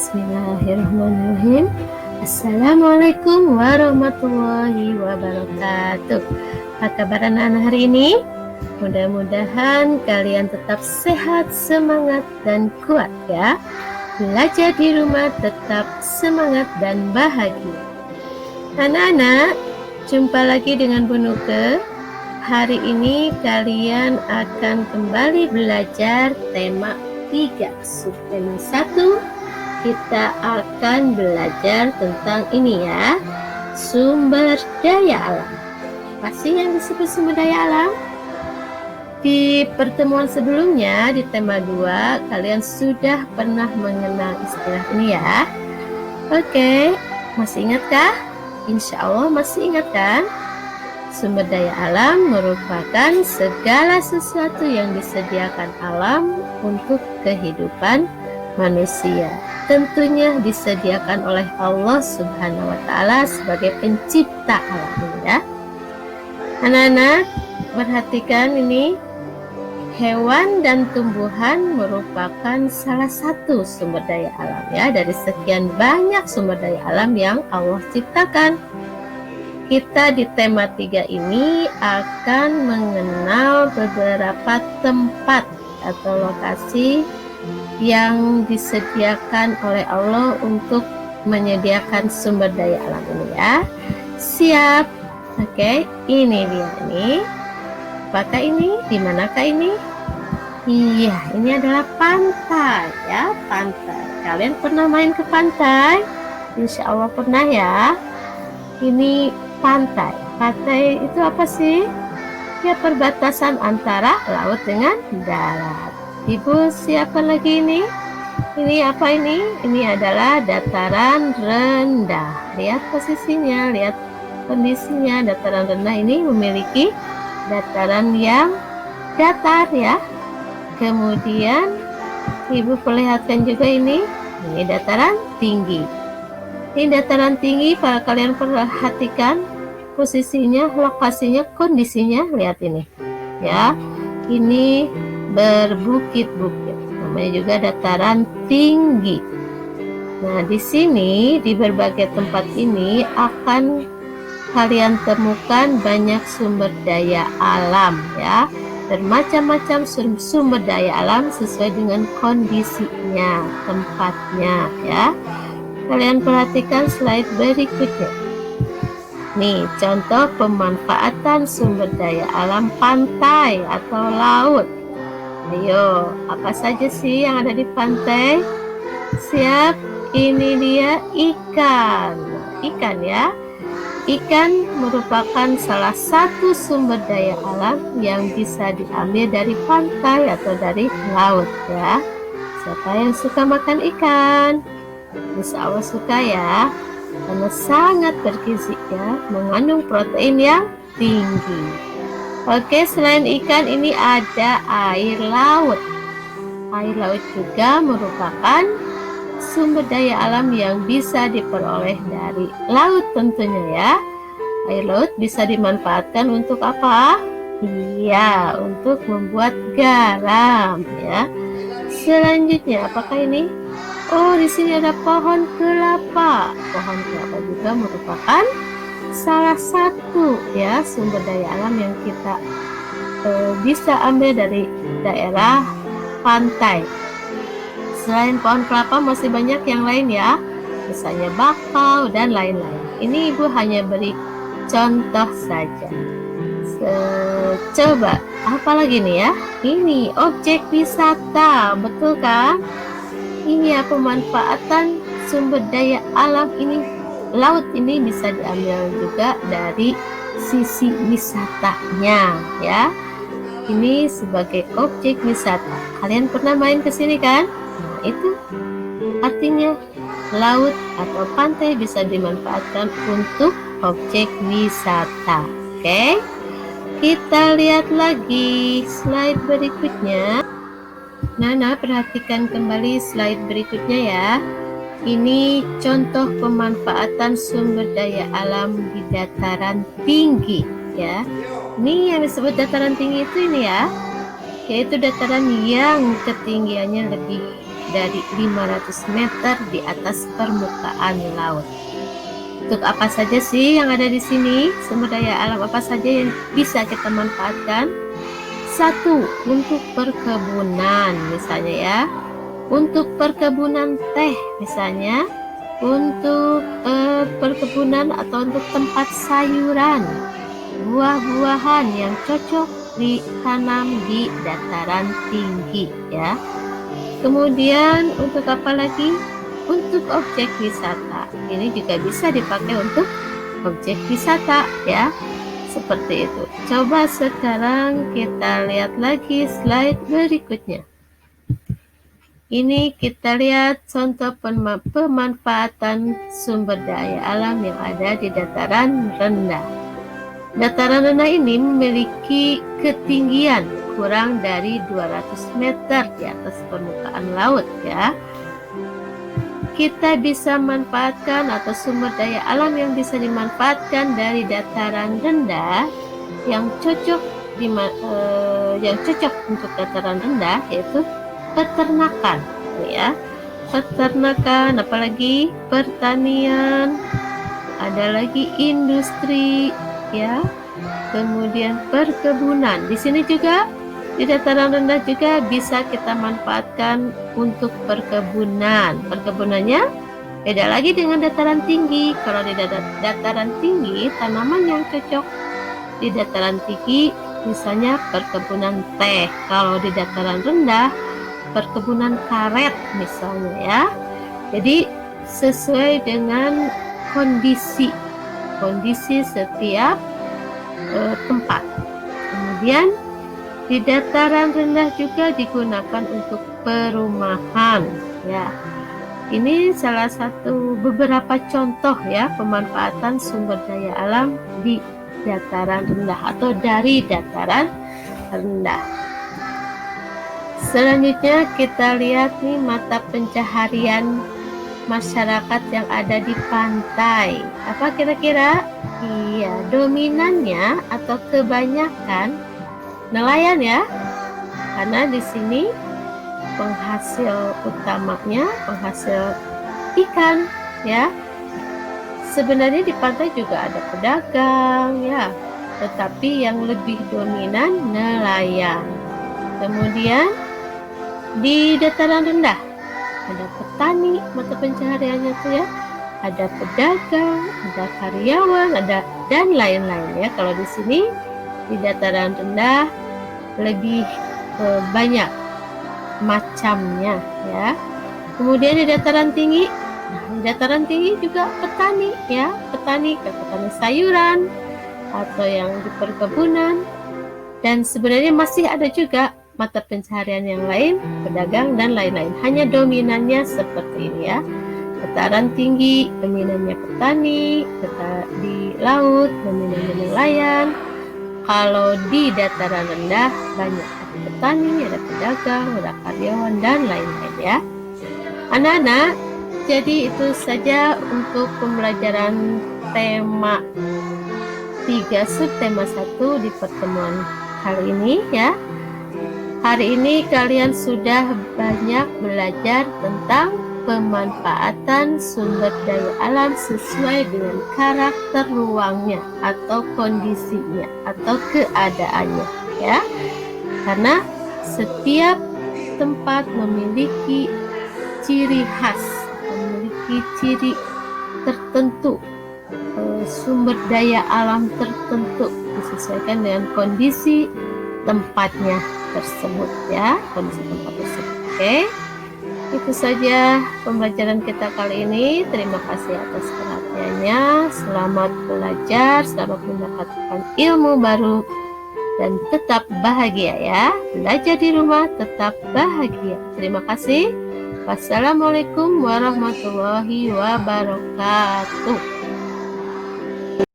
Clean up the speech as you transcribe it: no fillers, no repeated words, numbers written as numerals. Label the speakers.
Speaker 1: Bismillahirrahmanirrahim. Assalamualaikum warahmatullahi wabarakatuh. Apa kabar anak-anak hari ini? Mudah-mudahan kalian tetap sehat, semangat, dan kuat ya. Belajar di rumah tetap semangat dan bahagia. Anak-anak, jumpa lagi dengan Bu Nuke. Hari ini kalian akan kembali belajar tema 3, subtema 1. Kita akan belajar tentang ini ya, sumber daya alam. Apa sih yang disebut sumber daya alam? Di pertemuan sebelumnya di tema 2, kalian sudah pernah mengenal istilah ini ya. Oke, masih ingatkah? Insya Allah masih ingat kan? Sumber daya alam merupakan segala sesuatu yang disediakan alam untuk kehidupan manusia. Tentunya disediakan oleh Allah Subhanahu wa Ta'ala sebagai pencipta alam ini ya. Anak-anak, perhatikan ini. Hewan dan tumbuhan merupakan salah satu sumber daya alam ya, dari sekian banyak sumber daya alam yang Allah ciptakan. Kita di tema 3 ini akan mengenal beberapa tempat atau lokasi yang disediakan oleh Allah untuk menyediakan sumber daya alam ini ya. Siap? Oke, ini dia nih. Apakah ini? Di manakah ini? Iya, ini adalah pantai ya, pantai. Kalian pernah main ke pantai? Insya Allah pernah ya. Ini pantai. Pantai itu apa sih? Ya, perbatasan antara laut dengan darat. Ibu siapa lagi ini? Ini apa ini? Ini adalah dataran rendah. Lihat posisinya, lihat kondisinya. Dataran rendah ini memiliki dataran yang datar ya. Kemudian Ibu perlihatkan juga ini dataran tinggi. Ini dataran tinggi, kalau kalian perhatikan posisinya, lokasinya, kondisinya, lihat ini ya. Ini berbukit-bukit, namanya juga dataran tinggi. Nah, di sini di berbagai tempat ini akan kalian temukan banyak sumber daya alam ya, bermacam-macam sumber daya alam sesuai dengan kondisinya, tempatnya ya. Kalian perhatikan slide berikutnya. Nih, contoh pemanfaatan sumber daya alam pantai atau laut. Ayo, apa saja sih yang ada di pantai? Siap, ini dia ikan. Ikan ya. Ikan merupakan salah satu sumber daya alam yang bisa diambil dari pantai atau dari laut ya. Siapa yang suka makan ikan? Insya Allah suka ya, karena sangat bergizi ya, mengandung protein yang tinggi. Oke, selain ikan ini ada air laut. Air laut juga merupakan sumber daya alam yang bisa diperoleh dari laut tentunya ya. Air laut bisa dimanfaatkan untuk apa? Iya, untuk membuat garam ya. Selanjutnya apakah ini? Oh, di sini ada pohon kelapa. Pohon kelapa juga merupakan salah satu ya sumber daya alam yang kita bisa ambil dari daerah pantai. Selain pohon kelapa masih banyak yang lain ya, misalnya bakau dan lain-lain. Ini Ibu hanya beri contoh saja. Coba apa lagi nih ya? Ini objek wisata, betul kan? Ini ya, pemanfaatan sumber daya alam ini, laut ini bisa diambil juga dari sisi wisatanya ya. Ini sebagai objek wisata. Kalian pernah main ke sini kan? Nah, itu artinya laut atau pantai bisa dimanfaatkan untuk objek wisata. Oke, kita lihat lagi slide berikutnya. Nah, perhatikan kembali slide berikutnya ya. Ini contoh pemanfaatan sumber daya alam di dataran tinggi ya. Ini yang disebut dataran tinggi itu ini ya, yaitu dataran yang ketinggiannya lebih dari 500 meter di atas permukaan laut. Untuk apa saja sih yang ada di sini? Sumber daya alam apa saja yang bisa kita manfaatkan? 1. Untuk perkebunan misalnya ya. Untuk perkebunan teh misalnya. Untuk perkebunan atau untuk tempat sayuran, buah-buahan yang cocok ditanam di dataran tinggi ya. Kemudian untuk apa lagi? Untuk objek wisata. Ini juga bisa dipakai untuk objek wisata ya. Seperti itu. Coba sekarang kita lihat lagi slide berikutnya. Ini kita lihat contoh pemanfaatan sumber daya alam yang ada di dataran rendah. Dataran rendah ini memiliki ketinggian kurang dari 200 meter di atas permukaan laut ya. Kita bisa manfaatkan atau sumber daya alam yang bisa dimanfaatkan dari dataran rendah yang cocok untuk dataran rendah yaitu peternakan ya. Peternakan, apalagi pertanian, ada lagi industri ya. Kemudian perkebunan. Di sini juga di dataran rendah juga bisa kita manfaatkan untuk perkebunan. Perkebunannya beda lagi dengan dataran tinggi. Kalau di dataran tinggi, tanaman yang cocok di dataran tinggi misalnya perkebunan teh. Kalau di dataran rendah, perkebunan karet misalnya ya. Jadi sesuai dengan kondisi setiap tempat. Kemudian di dataran rendah juga digunakan untuk perumahan ya. Ini salah satu beberapa contoh ya pemanfaatan sumber daya alam di dataran rendah atau dari dataran rendah. Selanjutnya kita lihat nih mata pencaharian masyarakat yang ada di pantai. Apa kira-kira? Iya, dominannya atau kebanyakan nelayan ya. Karena di sini penghasil utamanya penghasil ikan ya. Sebenarnya di pantai juga ada pedagang ya, tetapi yang lebih dominan nelayan. Kemudian di dataran rendah ada petani, mata pencahariannya tuh ya, ada pedagang, ada karyawan, ada dan lain-lain ya. Kalau di sini di dataran rendah lebih banyak macamnya ya. Kemudian di dataran tinggi, di dataran tinggi juga petani ya, petani sayuran atau yang di perkebunan, dan sebenarnya masih ada juga mata pencaharian yang lain, pedagang dan lain-lain. Hanya dominannya seperti ini ya. Dataran tinggi dominannya petani, di laut dominannya nelayan. Kalau di dataran rendah banyak ada petani, ada pedagang, ada karyawan dan lain-lain ya. Anak-anak, jadi itu saja untuk pembelajaran tema 3 subtema 1 di pertemuan kali ini ya. Hari ini kalian sudah banyak belajar tentang pemanfaatan sumber daya alam sesuai dengan karakter ruangnya atau kondisinya atau keadaannya ya. Karena setiap tempat memiliki ciri khas, memiliki ciri tertentu, sumber daya alam tertentu disesuaikan dengan kondisi tempatnya tersebut ya, kondisi tempat tersebut. Oke, itu saja pembelajaran kita kali ini. Terima kasih atas perhatiannya. Selamat belajar, selamat mendapatkan ilmu baru, dan tetap bahagia ya. Belajar di rumah tetap bahagia. Terima kasih. Wassalamualaikum warahmatullahi wabarakatuh.